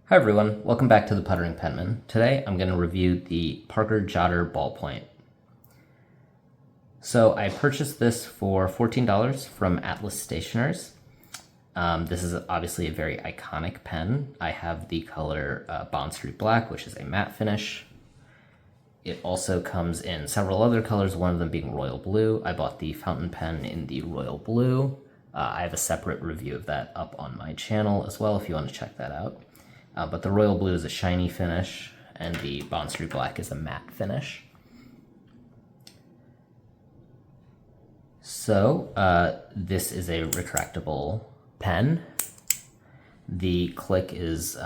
Hi everyone, welcome back to the Puttering Penman. Today I'm going to review the Parker Jotter Ballpoint. So I purchased this for $14 from Atlas Stationers. This is obviously a very iconic pen. I have the color Bond Street Black, which is a matte finish. It also comes in several other colors, one of them being royal blue. I bought the fountain pen in the royal blue. I have a separate review of that up on my channel as well if you want to check that out. But the royal blue is a shiny finish, and the Bond Street Black is a matte finish. So this is a retractable pen. The click is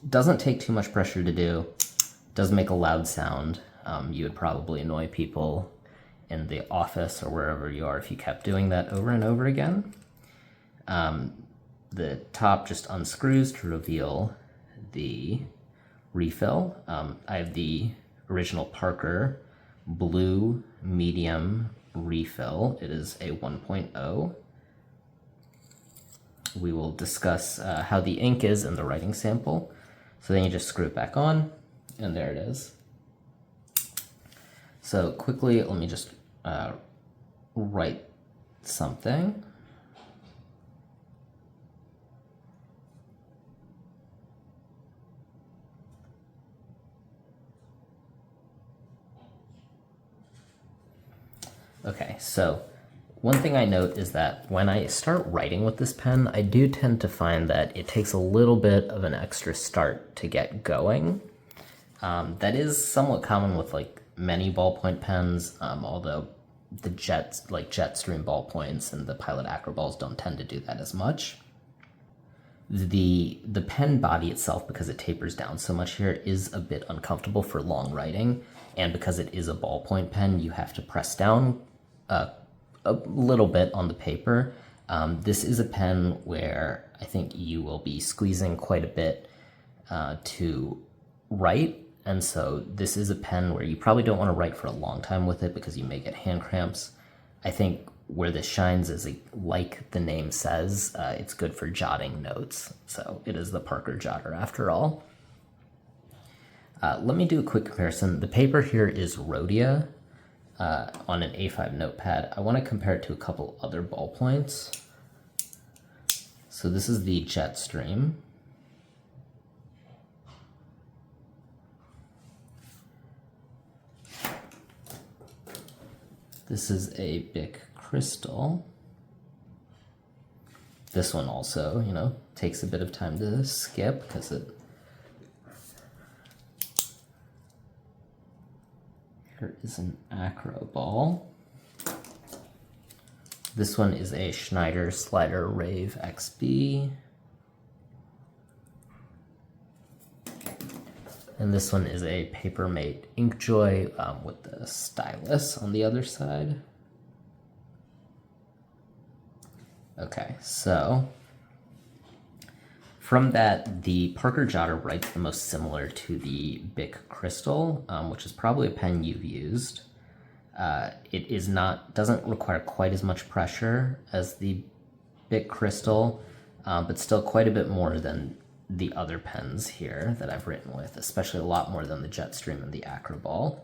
doesn't take too much pressure to do. Does make a loud sound. You would probably annoy people in the office or wherever you are if you kept doing that over and over again. The top just unscrews to reveal the refill. I have the original Parker blue medium refill. It is a 1.0. We will discuss how the ink is in the writing sample. So then you just screw it back on, and there it is. So quickly, let me just write something. Okay, so one thing I note is that when I start writing with this pen, I do tend to find that it takes a little bit of an extra start to get going. That is somewhat common with like many ballpoint pens, although the Jetstream ballpoints and the Pilot Acroballs don't tend to do that as much. The pen body itself, because it tapers down so much here, is a bit uncomfortable for long writing, and because it is a ballpoint pen, you have to press down a little bit on the paper. This is a pen where I think you will be squeezing quite a bit to write, and so this is a pen where you probably don't want to write for a long time with it because you may get hand cramps. I think where this shines is, like the name says, it's good for jotting notes. So it is the Parker Jotter after all. Let me do a quick comparison. The paper here is Rhodia on an A5 notepad. I want to compare it to a couple other ballpoints. So this is the Jetstream. This is a Bic Cristal. This one also, takes a bit of time to skip because it... Here is an Acroball. This one is a Schneider Slider Rave XB. And this one is a PaperMate InkJoy with the stylus on the other side. Okay, so from that, the Parker Jotter writes the most similar to the Bic Cristal, which is probably a pen you've used. It doesn't require quite as much pressure as the Bic Cristal, but still quite a bit more than the other pens here that I've written with, especially a lot more than the Jetstream and the Acroball.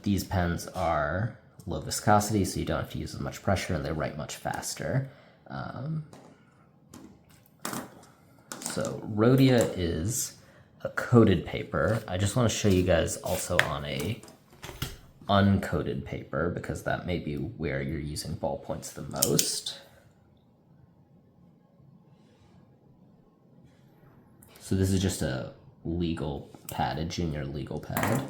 These pens are low viscosity, so you don't have to use as much pressure, and they write much faster. So Rhodia is a coated paper. I just want to show you guys also on a uncoated paper, because that may be where you're using ballpoints the most. So this is just a legal pad, a junior legal pad.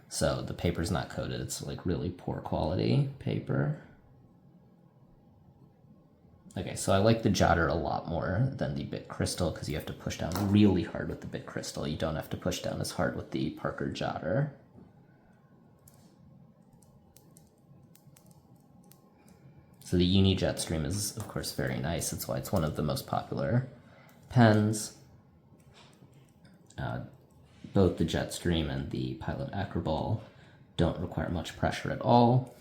So the paper's not coated, it's like really poor quality paper. Okay, so I like the Jotter a lot more than the Bic Cristal because you have to push down really hard with the Bic Cristal. You don't have to push down as hard with the Parker Jotter. So the Uni Jetstream is, of course, very nice. That's why it's one of the most popular pens. Both the Jetstream and the Pilot Acroball don't require much pressure at all.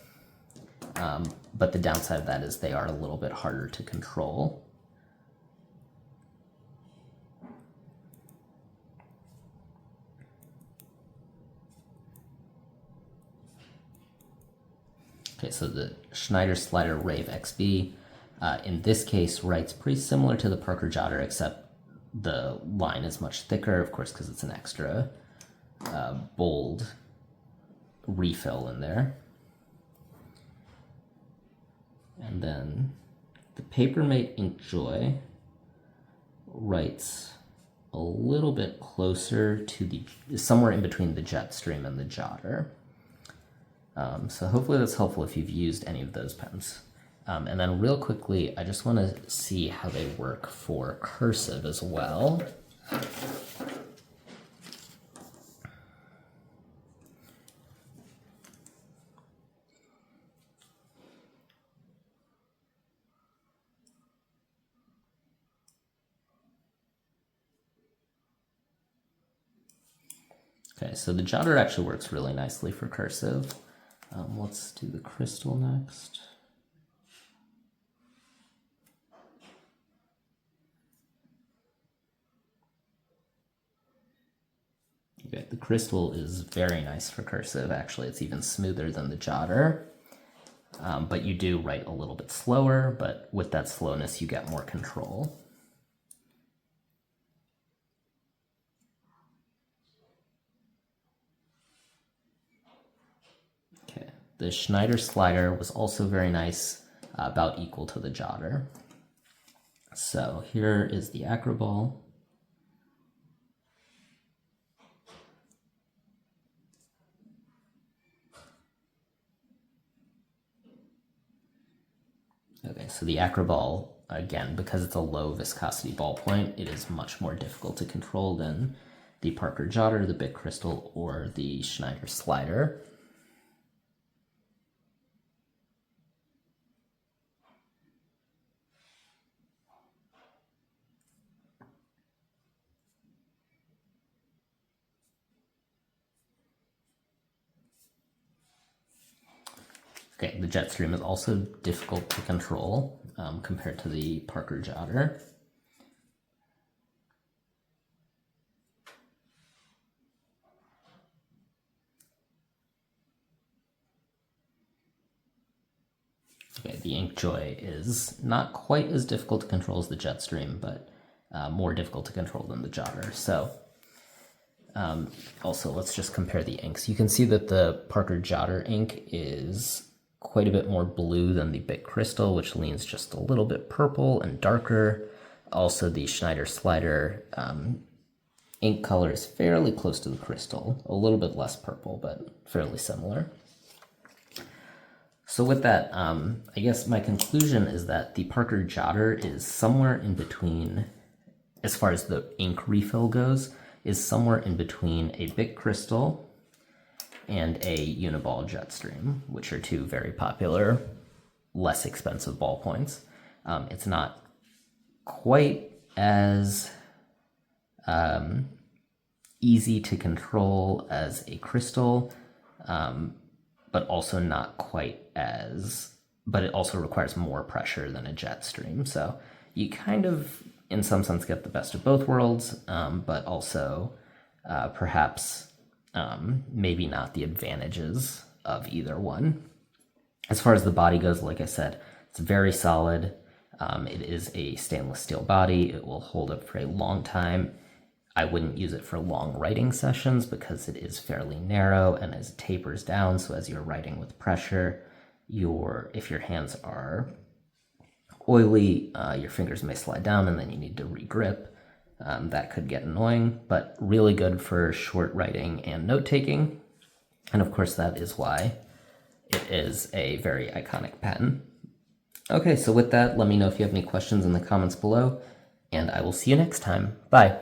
But the downside of that is they are a little bit harder to control. Okay, so the Schneider Slider Rave XB, in this case, writes pretty similar to the Parker Jotter, except the line is much thicker, of course, because it's an extra bold refill in there. And then the PaperMate InkJoy writes a little bit closer to somewhere in between the Jetstream and the Jotter. So hopefully that's helpful if you've used any of those pens. And then real quickly, I just want to see how they work for Cursive as well. Okay, so the Jotter actually works really nicely for Cursive. Let's do the Cristal next. Okay, the Cristal is very nice for Cursive. Actually, it's even smoother than the Jotter. But you do write a little bit slower, but with that slowness, you get more control. Okay, the Schneider Slider was also very nice, about equal to the Jotter. So here is the Acroball. Okay, so the Acroball, again, because it's a low viscosity ballpoint, it is much more difficult to control than the Parker Jotter, the Bic Cristal, or the Schneider Slider. Okay, the Jetstream is also difficult to control compared to the Parker Jotter. Okay, the InkJoy is not quite as difficult to control as the Jetstream, but more difficult to control than the Jotter. So also, let's just compare the inks. You can see that the Parker Jotter ink is quite a bit more blue than the Bic Cristal, which leans just a little bit purple and darker. Also, the Schneider Slider ink color is fairly close to the Cristal, a little bit less purple, but fairly similar. So with that, I guess my conclusion is that the Parker Jotter is somewhere in between, as far as the ink refill goes, is somewhere in between a Bic Cristal and a Uniball Jetstream, which are two very popular, less expensive ballpoints. It's not quite as easy to control as a Cristal, but also not quite as, but it also requires more pressure than a Jetstream. So you kind of, in some sense, get the best of both worlds, but also perhaps maybe not the advantages of either one. As far as the body goes, like I said, it's very solid. It is a stainless steel body. It will hold up for a long time. I wouldn't use it for long writing sessions because it is fairly narrow and as it tapers down, so as you're writing with pressure, if your hands are oily, your fingers may slide down and then you need to re-grip. That could get annoying, but really good for short writing and note-taking. And of course, that is why it is a very iconic pen. Okay, so with that, let me know if you have any questions in the comments below, and I will see you next time. Bye.